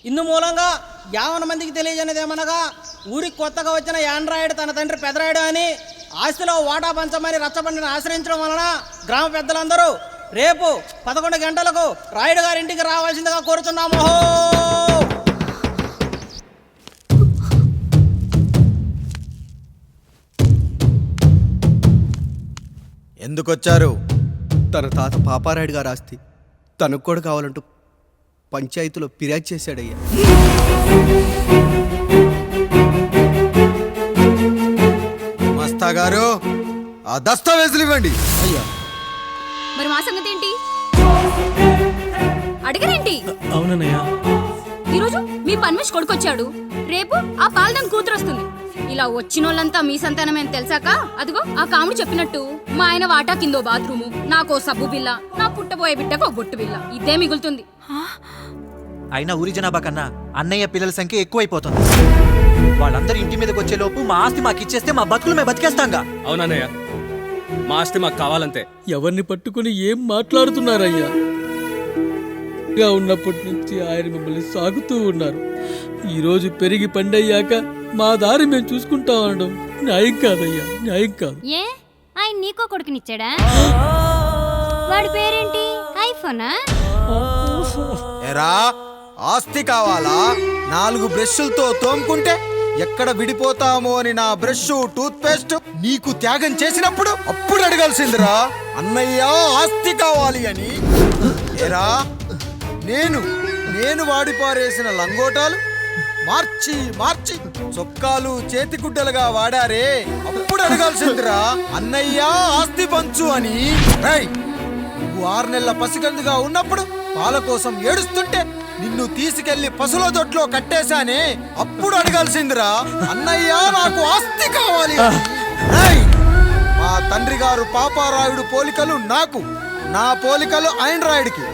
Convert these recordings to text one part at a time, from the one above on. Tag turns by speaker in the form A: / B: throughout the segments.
A: ఇందు మూలంగా 50 మందికి తెలియజేయనిదేమనగా ఊరికి కొత్తగా వచ్చిన యాండ్రాయిడ్ తన తండ్రి పెదరాయుడు అని ఆస్తిలో వాటా పంచమని రచ్చబండిని ఆశ్రయించడం వలన గ్రామ పెద్దలందరూ రేపు 11 గంటలకు రాయుడు గారి ఇంటికి రావాల్సిందిగా కోరుచున్నాము.
B: ఎందుకొచ్చారు? తన తాత పాపారాయుడు గారు ఆస్తి తనకు కూడా కావాలంటూ పంచాయతీలో ఫిర్యాదు చేశాడయ్యా. మస్తా గారు ఆ దస్తావేజులు ఇవ్వండి.
A: అయ్యా
C: మరి మా సంగతి ఏంటి? అడగరేంటి?
A: అవునన్నయ్యా,
C: ఈరోజు మీ పన్మేష్ కొడుకొచ్చాడు, రేపు ఆ పాల్దాన్ కూతురు వస్తుంది. ఇలా వచ్చినోళ్ళంతా మీ సంతానమేని తెలిసాక అదిగో ఆ కాముడు చెప్పినట్టు మా ఆయన వాటా కిందో బాత్రూము, నాకో సబ్బు బిల్ల, నా పుట్టబోయే బిడ్డకు ఒక బొట్టు బిల్ల, ఇదే మిగులుతుంది.
D: అయినా ఊరి జనాభా కన్నా అన్నయ్య పిల్లల సంఖ్య ఎక్కువైపోతుంది. వాళ్ళందరూ ఇంటి మీదకి వచ్చేలోపు మా ఆస్తి మాకు ఇచ్చేస్తే మా బతుకులు మేము బతికేస్తాంగా.
E: అవునన్నయ్య, మా ఆస్తి మాకు కావాలంతే.
F: ఎవరిని పట్టుకుని ఏం మాట్లాడుతున్నారయ్యా? ఉన్నప్పటి నుంచి ఆయన మిమ్మల్ని సాగుతూ ఉన్నారు. ఈరోజు పెరిగి పండయ్యాక మా దారి మేము చూసుకుంటా అనడం న్యాయం కాదయ్యా, న్యాయం కాదు.
C: ఏ ఆయన నీకో కొడుకునిచ్చాడా? వాడి పేరేంటి? ఐఫోనా?
B: ఎరా ఆస్తి కావాలా? 4 బ్రష్లతో తోముకుంటే ఎక్కడ విడిపోతామో అని నా బ్రష్ టూత్ పేస్ట్ నీకు త్యాగం చేసినప్పుడు అప్పుడు అడగాల్సిందిరా అన్నయ్య ఆస్తి కావాలి అని. ఎరా నేను వాడిపారేసిన లంగోటాలు మార్చి మార్చి చొక్కాలు చేతిగుడ్డలుగా వాడారే, అప్పుడు అడగాల్సిందిరా అన్నయ్య ఆస్తి పంచు అని. నువ్వు 6 నెలల పసిగందుగా ఉన్నప్పుడు పాల కోసం ఏడుస్తుంటే నిన్ను తీసుకెళ్లి పసుల దొడ్లో కట్టేశానే, అప్పుడు అడగాల్సిందిరా అన్నయ్య నాకు ఆస్తి కావాలి. మా తండ్రి గారు పాపారాయుడు పోలికలు నాకు, నా పోలికలు ఆండ్రాయిడ్కి.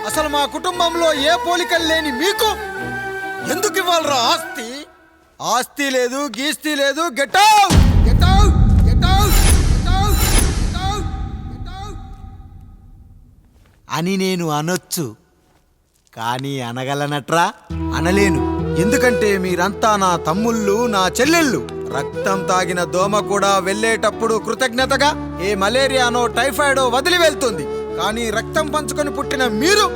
B: అసలు మా కుటుంబంలో ఏ పోలికలు లేని మీకు ఎందుకు ఇవ్వాలరా ఆస్తి? ఆస్తి లేదు, గీస్తి లేదు. Get out, get out, get out, get out, get out, get out అని నేను అనొచ్చు, కానీ అనగలనట్రా? అనలేను. ఎందుకంటే మీరంతా నా తమ్ముళ్ళు, నా చెల్లెళ్ళు. రక్తం తాగిన దోమ కూడా వెళ్ళేటప్పుడు కృతజ్ఞతగా ఏ మలేరియానో టైఫాయిడో వదిలి వెళ్తుంది. కానీ రక్తం పంచుకొని పుట్టిన మీరు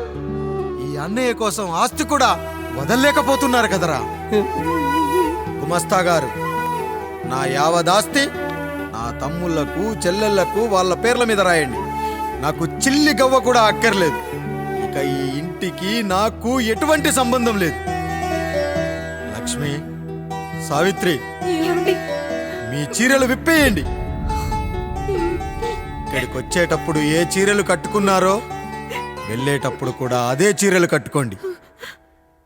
B: ఈ అన్నయ్య కోసం ఆస్తి కూడా వదల్లేకపోతున్నారు కదరా. గుమస్తా గారు, నా యావదాస్తి నా తమ్ముళ్లకు చెల్లెళ్లకు వాళ్ళ పేర్ల మీద రాయండి. నాకు చిల్లి గవ్వ కూడా అక్కర్లేదు. ఇక ఈ ఇంటికి నాకు ఎటువంటి సంబంధం లేదు. లక్ష్మి, సావిత్రి, మీ చీరలు విప్పేయండి. ఇక్కడికి వచ్చేటప్పుడు ఏ చీరలు కట్టుకున్నారో వెళ్ళేటప్పుడు కూడా అదే చీరలు కట్టుకోండి.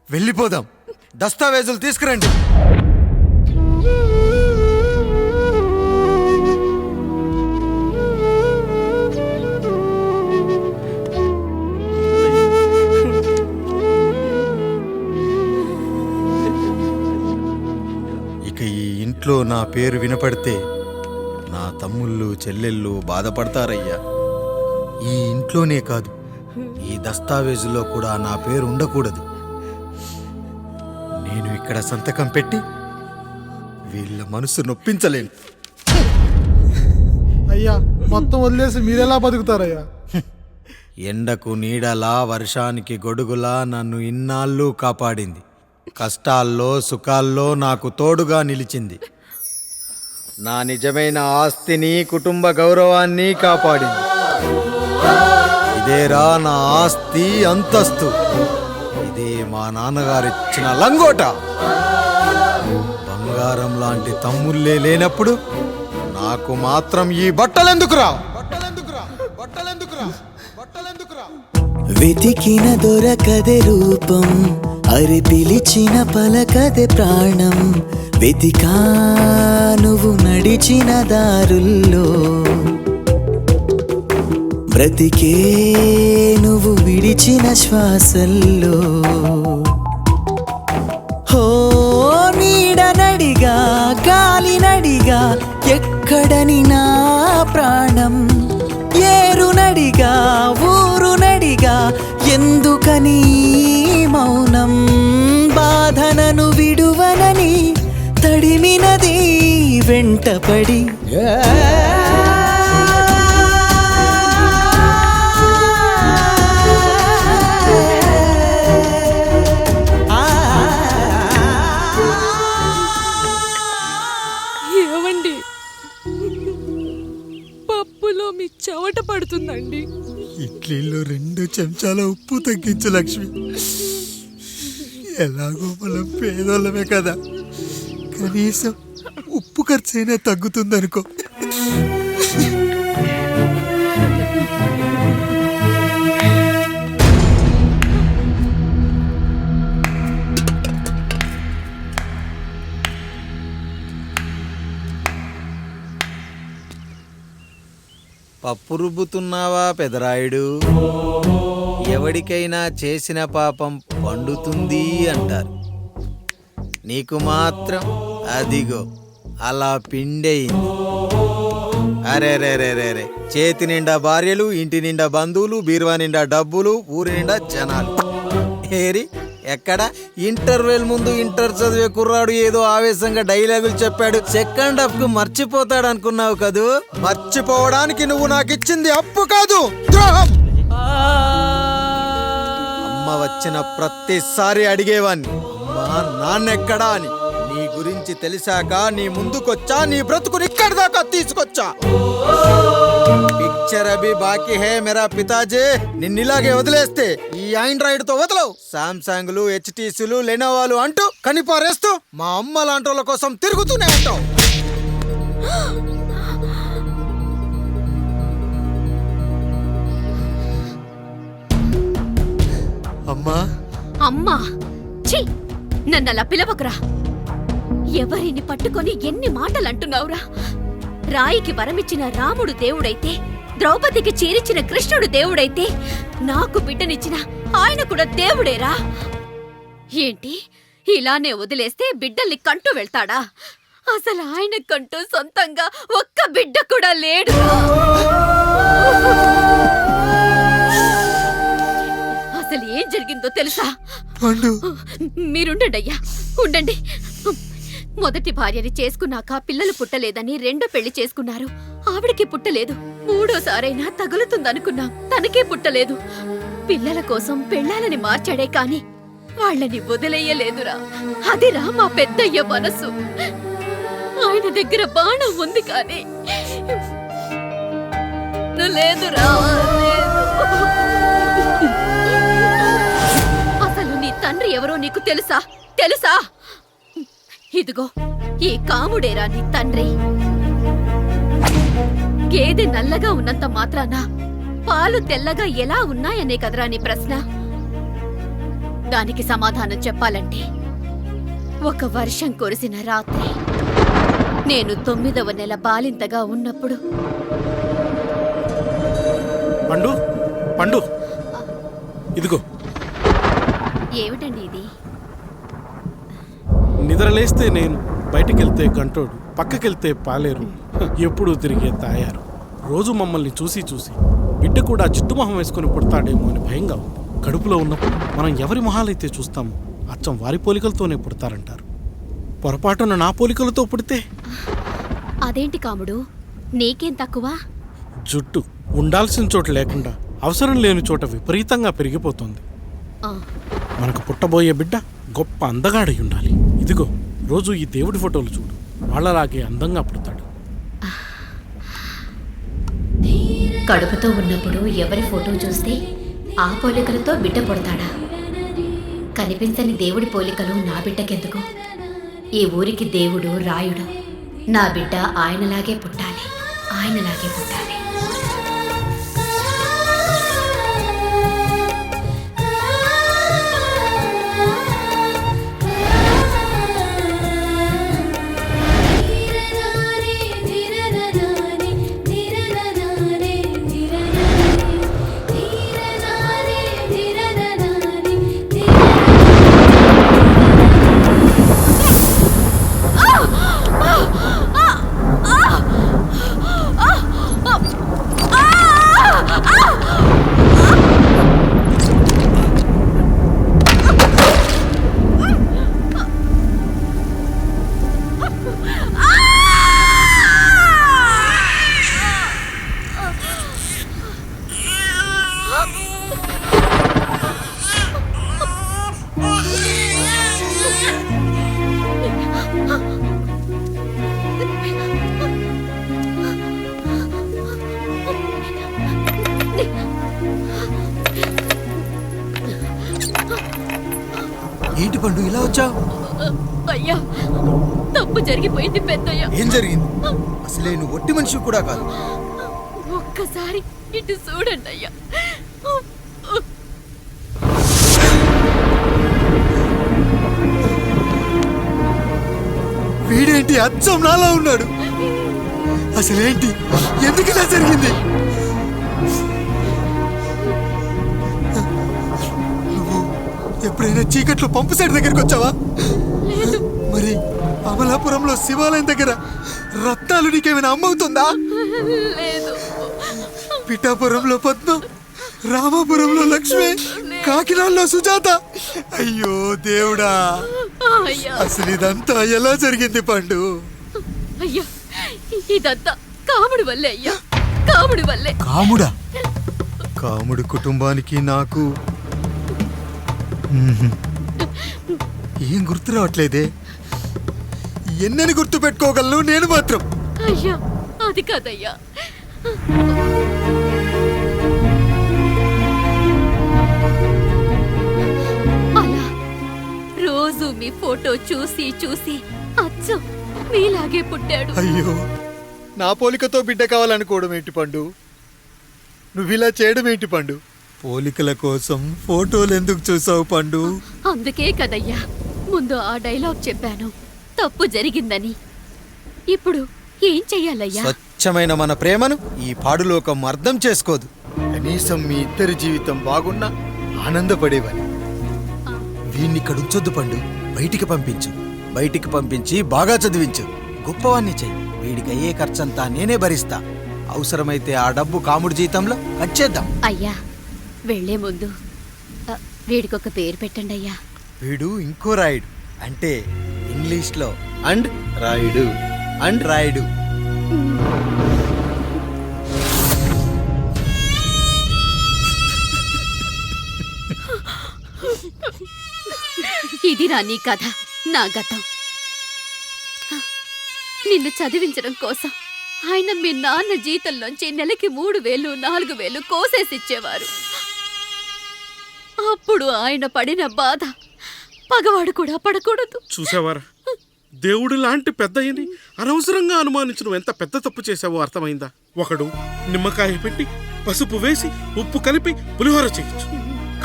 B: వెళ్ళిపోదాం. దస్తావేజులు తీసుకురండి. ఇక ఈ ఇంట్లో నా పేరు వినపడితే నా తమ్ముళ్ళు చెల్లెళ్ళు బాధపడతారయ్యా. ఈ ఇంట్లోనే కాదు, ఈ దస్తావేజులో కూడా నా పేరు ఉండకూడదు. నేను ఇక్కడ సంతకం పెట్టి వీళ్ళ మనసు నొప్పించలేను.
G: అయ్యా, మొత్తం వదిలేసి మీరెలా బతుకుతారయ్యా?
B: ఎండకు నీడలా, వర్షానికి గొడుగులా నన్ను ఇన్నాళ్ళు కాపాడింది. కష్టాల్లో సుఖాల్లో నాకు తోడుగా నిలిచింది. నా నిజమైన ఆస్తిని, కుటుంబ గౌరవాన్ని కాపాడింది. ఇదేరా నా ఆస్తి, అంతస్తు. ఇదే మా నాన్నగారిచ్చిన లంగోట. బంగారం లాంటి తమ్ముళ్ళే లేనప్పుడు నాకు మాత్రం ఈ బట్టలెందుకురా?
H: వెతికిన దొరకదే రూపం, అరి పిలిచిన పలకదే ప్రాణం. వెతికా నువ్వు నడిచిన దారుల్లో, బ్రతికే నువ్వు విడిచిన శ్వాసల్లో. హో నీడనడిగా, గాలినడిగా, ఎక్కడని నా ప్రాణం. ఏరునడిగా, ఊరునడిగా, ఎందుకని మౌనం బాధనను విడువనని తడిమినది వెంటపడి
I: ఏమండి పప్పులో మీ చెవట పడుతుందండి.
B: ఇడ్లీలో 2 చెంచాల ఉప్పు తగ్గించు లక్ష్మి. ఎలాగో మనం పేదోళ్ళమే కదా, కనీసం ఉప్పు ఖర్చైనా తగ్గుతుందనుకో. పప్పు రుబ్బుతున్నావా పెదరాయుడు? ఎవడికైనా చేసిన పాపం పండుతుంది అంటారు, నీకు మాత్రం అదిగో అలా పిండయింది. అరే రే రే రే రే, చేతి నిండా భార్యలు, ఇంటి నిండా బంధువులు, బీరువా నిండా డబ్బులు, ఊరి నిండా జనాలు. ఏరి ఎక్కడ? ఇంటర్వెల్ ముందు ఇంటర్ చదివే కుర్రాడు ఏదో ఆవేశంగా డైలాగులు చెప్పాడు, సెకండ్ హాఫ్ కు మర్చిపోతాడు అనుకున్నావు కదూ? మర్చిపోవడానికి నువ్వు నాకు ఇచ్చింది అప్పు కాదు, ద్రోహం. అమ్మ వచ్చిన ప్రతిసారి అడిగేవాన్ని, అమ్మా నాన్నెక్కడా అని. నీ గురించి తెలిసాక నీ ముందుకొచ్చా, నీ బ్రతుకుని ఇక్కడి దాకా తీసుకొచ్చా. పిక్చర్ అభి బాకీ హే మేరా పితాజీ. నిన్నిలాగే వదిలేస్తే ఈ ఆండ్రాయిడ్ తో వదలవు. సామ్సంగ్లు, హెచ్టీసీలు, లెనోవాలు అంటూ కనిపారేస్తూ మా అమ్మ లాంటి వాళ్ళ కోసం తిరుగుతూనే ఉంటావు. అమ్మా
C: అమ్మా ఛీ, నన్ను అలా పిలవకురా. ఎవరిని పట్టుకొని ఎన్ని మాటలు అంటున్నావురా? రాయికి వరమిచ్చిన రాముడు దేవుడైతే, ద్రౌపదికి చీరిచ్చిన కృష్ణుడు దేవుడైతే, నాకు బిడ్డనిచ్చిన ఆయన కూడా దేవుడేరా. ఏంటి ఇలానే వదిలేస్తే బిడ్డల్ని కంటూ వెళ్తాడా? అసలు ఆయన కంటూ సొంతంగా ఒక్క బిడ్డ కూడా లేడు. అసలు ఏం జరిగిందో తెలుసా? మీరుండండి అయ్యా, ఉండండి. మొదటి భార్యని చేసుకున్నాక పిల్లలు పుట్టలేదని 2వ పెళ్లి చేసుకున్నారు. ఆవిడకి పుట్టలేదు. 3వసారైనా తగులుతుందనుకున్నాం, తనకే పుట్టలేదు. పిల్లల కోసం పెళ్ళాలని మార్చాడే కాని వాళ్ళని వదిలేయలేదురా. అదిరా మా పెద్దయ్య మనసు. ఆయన దగ్గర బాణం ఉంది కానీ లేదురా, అసలు నీ తండ్రి ఎవరో నీకు తెలుసా? తెలుసా? ఇదిగో ఈ కాముడేరా నీ తండ్రి. గేదె నల్లగా ఉన్నంత మాత్రాన పాలు తెల్లగా ఎలా ఉన్నాయనే కదరా నీ ప్రశ్న. దానికి సమాధానం చెప్పాలంటే, ఒక వర్షం కురిసిన రాత్రి నేను 9వ నెల బాలింతగా ఉన్నప్పుడు.
G: పండు పండు ఇదిగో.
C: ఏమిటండి ఇది?
G: నిద్రలేస్తే నేను, బయటకెళ్తే గంటోడు, పక్కకెళ్తే పాలేరు, ఎప్పుడూ తిరిగే తాయారు. రోజు మమ్మల్ని చూసి చూసి బిడ్డ కూడా చిట్టుమొహం వేసుకుని పుడతాడేమో అని భయంగా ఉంది. కడుపులో ఉన్నప్పుడు మనం ఎవరి మొహాలైతే చూస్తామో అచ్చం వారి పోలికలతోనే పుడతారంటారు. పొరపాటున నా పోలికలతో పుడితే?
C: అదేంటి కాముడు, నీకేం తక్కువ?
G: జుట్టు ఉండాల్సిన చోట లేకుండా అవసరం లేని చోట విపరీతంగా పెరిగిపోతుంది. మనకు పుట్టబోయే బిడ్డ గొప్ప అందగాడై ఉండాలి. ఇదిగో రోజు ఈ దేవుడి ఫోటోలు చూడు, వాళ్ళలాగే అందంగా పుడతాడు.
C: కడుపుతో ఉన్నప్పుడు ఎవరి ఫోటో చూస్తే ఆ పోలికలతో బిడ్డ పుడతాడా? కనిపించని దేవుడి పోలికలు నా బిడ్డకెందుకు? ఈ ఊరికి దేవుడు రాయుడు. నా బిడ్డ ఆయనలాగే పుట్టాలి, ఆయనలాగే పుట్టాలి.
B: ఏంటి పండు ఇలా వచ్చావు?
C: అయ్యా, తప్పు జరిగిపోయింది పెద్దయ్య.
B: ఏం జరిగింది? అసలే నువ్వు ఒట్టి మనిషి కూడా కాదు.
C: ఒక్కసారి ఇటు చూడండి అయ్యా.
B: వీడేంటి అచ్చం నాలా ఉన్నాడు? అసలేంటి, ఎందుకు ఇలా జరిగింది? నువ్వు ఎప్పుడైనా చీకట్లో పంపు సైడ్ దగ్గరికి వచ్చావా? మరి అమలాపురంలో శివాలయం దగ్గర రత్నాలు నీకేమైనా అమ్మవుతుందా? పిఠాపురంలో పద్మం, రామాపురంలో లక్ష్మి, కాకినాడలో సుజాత. అయ్యో దేవుడా, అసలు ఇదంతా ఎలా జరిగింది పండు?
C: అయ్యా, ఇదంతా కాముడి వల్లే అయ్యా, కాముడి వల్లే.
B: కాముడా? కాముడు కుటుంబానికి నాకు ఏం గుర్తు రావట్లేదే. ఎన్నని గుర్తు పెట్టుకోగలను నేను మాత్రం?
C: అయ్యా, అది కాదయ్యా. అలా రోజు మీ ఫోటో చూసి చూసి అచ్చం మీలాగే పుట్టాడు.
B: అయ్యో, నా పోలికతో బిడ్డ కావాలనుకోవడం ఏంటి పండు? నువ్విలా చేయడం ఏంటి పండు? పోలికల కోసం ఫోటోలు ఎందుకు చూసావు పండు?
C: అందుకే కదయ్యా ముందు ఆ డైలాగ్ చెప్పాను, తప్పు జరిగిందని. ఇప్పుడు ఏం చెయ్యాలయ్యా?
B: స్వచ్ఛమైన మన ప్రేమను ఈ పాడులోకం అర్థం చేసుకోదు. కనీసం మీ ఇద్దరి జీవితం బాగున్నా ఆనందపడేవని. వీణ్ణి ఇక్కడ ఉంచొద్దు పండు, బయటికి పంపించు. బయటికి పంపించి బాగా చదివించు, గొప్పవాణ్ణి చెయ్యి. వీడికి అయ్యే ఖర్చంతా నేనే భరిస్తా. అవసరమైతే ఆ డబ్బు కాముడి జీతంలో కట్ చేద్దాం.
C: అయ్యా, వెళ్లే ముందు వీడికొక పేరు పెట్టండి అయ్యా.
B: వీడు ఇంకో రాయుడు, అంటే ఇంగ్లీష్లో అండ్ రాయుడు, అండ్ రాయుడు.
C: ఇది రా నీ కథ, నా గతం. నిన్ను చదివించడం కోసం ఆయన మీ నాన్న జీతంలోంచి నెలకి 3,000, 4,000 కోసేసిచ్చేవారు. అప్పుడు ఆయన పడిన బాధ పగవాడు కూడా పడకూడదు.
G: చూసావారా, దేవుడు లాంటి పెద్దయ్యని అనవసరంగా అనుమానించడం ఎంత పెద్ద తప్పు చేశావో అర్థమైందా? ఒకడు నిమ్మకాయ పెట్టి పసుపు వేసి ఉప్పు కలిపి పులిహోర చేయొచ్చు,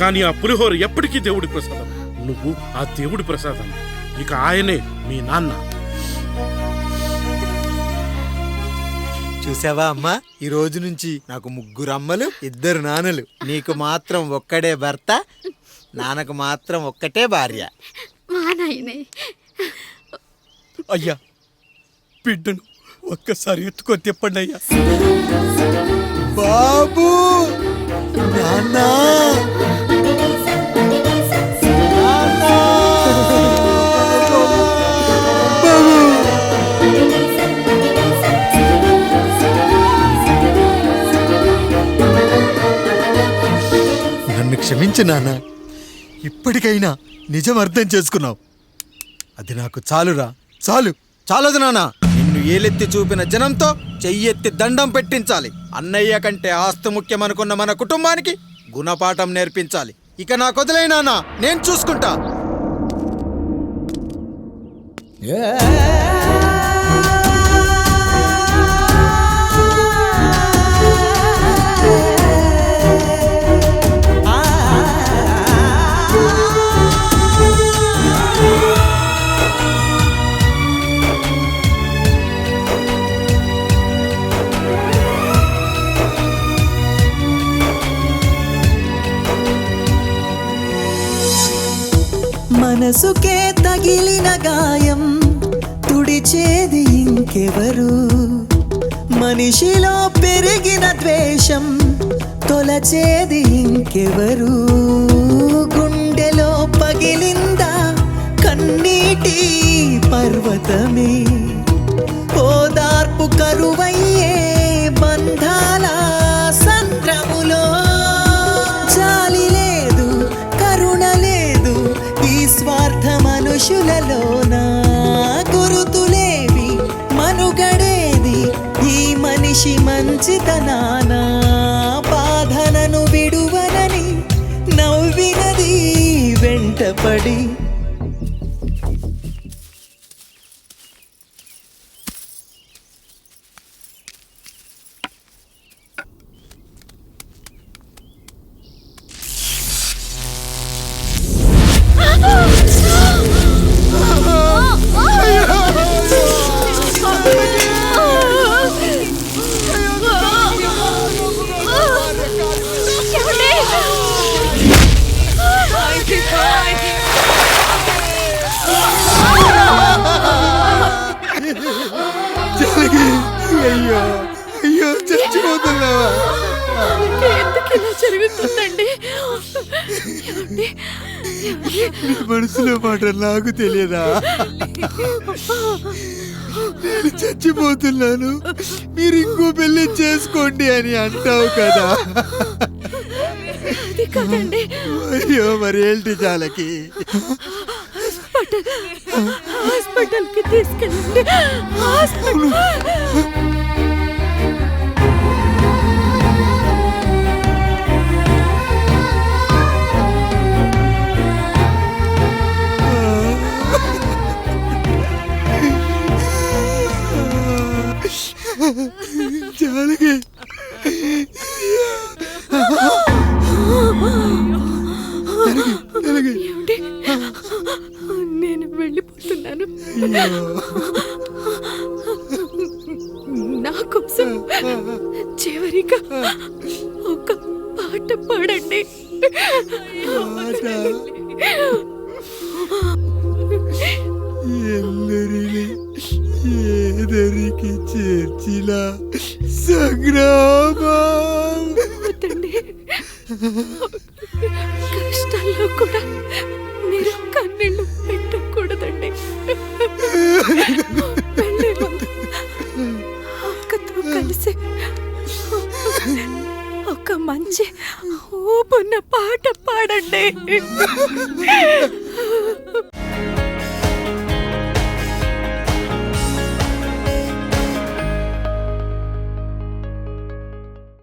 G: కానీ ఆ పులిహోర ఎప్పటికీ దేవుడి ప్రసాదం. నువ్వు ఆ దేవుడి ప్రసాదం. ఇక ఆయనే మీ నాన్న.
B: చూసావా అమ్మా, ఈ రోజు నుంచి నాకు 3 అమ్మలు, 2 నాన్నలు. నీకు మాత్రం ఒక్కడే భర్త, నాన్నకు మాత్రం ఒక్కటే భార్య.
C: మా నాయనే.
B: అయ్యా, బిడ్డను ఒక్కసారి ఎత్తుకొని తిప్పండి అయ్యా. బాబు, నాన్నా, నన్ను క్షమించు నాన్న. ఇప్పటికైనా నిజం అర్థం చేసుకున్నావు. అది నాకు చాలురా, చాలు. చాలదు నాన్న. నిన్ను ఏలెత్తి చూపిన జనంతో చెయ్యెత్తి దండం పెట్టించాలి. అన్నయ్య కంటే ఆస్తి ముఖ్యమనుకున్న మన కుటుంబానికి గుణపాఠం నేర్పించాలి. ఇక నాకు వదిలే నాన్న, నేను చూసుకుంటా.
H: మనసుకే తగిలిన గాయం తుడిచేది ఇంకెవరు? మనిషిలో పెరిగిన ద్వేషం తొలచేది ఇంకెవరు? గుండెలో పగిలిందా కన్నీటి పర్వతమే? ఓదార్పు కరువయ్యే బంధాల సంద్రములో మంచితనాన బాధనను విడువనని నవ్వినది వెంటపడి.
B: అయ్యో అయ్యో చచ్చిపోతున్నావా?
I: ఎందుకు ఇలా జరుగుతుందండి?
B: నీ మనసులో మాట నాకు తెలియదా? నేను చచ్చిపోతున్నాను, మీరు ఇంకో పెళ్లి చేసుకోండి అని అంటావు కదా.
I: అది కదండి.
B: అయ్యో మరి ఏంటి జానకి?
I: హాస్పిటల్కి తీసుకెళ్ళండి.
B: జానకి
I: ఏమండి? నేను వెళ్ళిపోతున్నాను. నా కోసం చివరిగా ఒక పాట పాడండి.
B: ఎల్లరిని ఏదరికి చేర్చిన సంగ్రామం.
I: వద్దండి. కష్టాల్లో కూడా మీరు కన్నీళ్ళు పెట్టకూడదండి. వెళ్ళే ముందు అక్కతో కలిసి ఒక మంచి ఊపున్న పాట పాడండి.